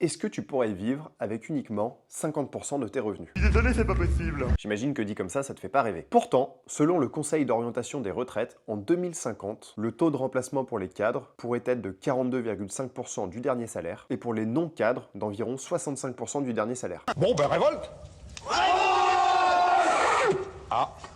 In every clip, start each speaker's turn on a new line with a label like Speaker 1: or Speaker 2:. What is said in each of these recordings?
Speaker 1: Est-ce que tu pourrais vivre avec uniquement 50% de tes revenus?
Speaker 2: Désolé, c'est pas possible.
Speaker 1: J'imagine que dit comme ça te fait pas rêver. Pourtant, selon le Conseil d'orientation des retraites, en 2050, le taux de remplacement pour les cadres pourrait être de 42,5% du dernier salaire et pour les non-cadres d'environ 65% du dernier salaire.
Speaker 2: Bon, ben révolte.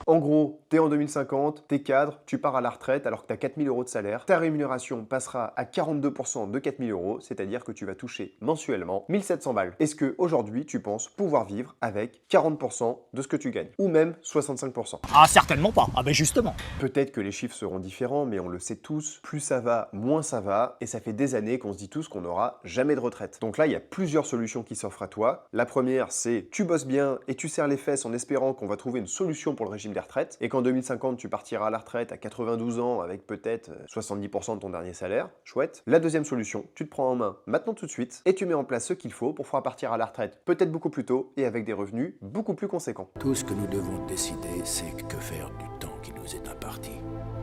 Speaker 1: En gros, t'es en 2050, t'es cadre, tu pars à la retraite alors que t'as 4000 euros de salaire, ta rémunération passera à 42% de 4000 euros, c'est-à-dire que tu vas toucher mensuellement 1700 balles. Est-ce que aujourd'hui tu penses pouvoir vivre avec 40% de ce que tu gagnes? Ou même 65%?
Speaker 3: Ah, certainement pas. Ah ben justement.
Speaker 1: Peut-être que les chiffres seront différents, mais on le sait tous, plus ça va, moins ça va, et ça fait des années qu'on se dit tous qu'on n'aura jamais de retraite. Donc là, il y a plusieurs solutions qui s'offrent à toi. La première, c'est tu bosses bien et tu serres les fesses en espérant qu'on va trouver une solution pour le régime des retraites, et qu'en 2050, tu partiras à la retraite à 92 ans avec peut-être 70% de ton dernier salaire. Chouette. La deuxième solution, tu te prends en main maintenant tout de suite, et tu mets en place ce qu'il faut pour pouvoir partir à la retraite peut-être beaucoup plus tôt, et avec des revenus beaucoup plus conséquents.
Speaker 4: Tout ce que nous devons décider, c'est que faire du temps qui nous est imparti.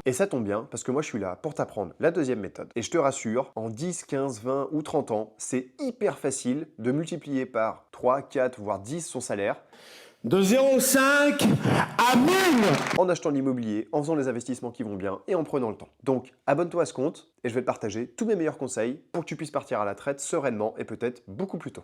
Speaker 1: Et ça tombe bien, parce que moi je suis là pour t'apprendre la deuxième méthode. Et je te rassure, en 10, 15, 20 ou 30 ans, c'est hyper facile de multiplier par 3, 4, voire 10 son salaire
Speaker 2: De 0,5 à 1000.
Speaker 1: en achetant de l'immobilier, en faisant les investissements qui vont bien et en prenant le temps. Donc abonne-toi à ce compte et je vais te partager tous mes meilleurs conseils pour que tu puisses partir à la retraite sereinement et peut-être beaucoup plus tôt.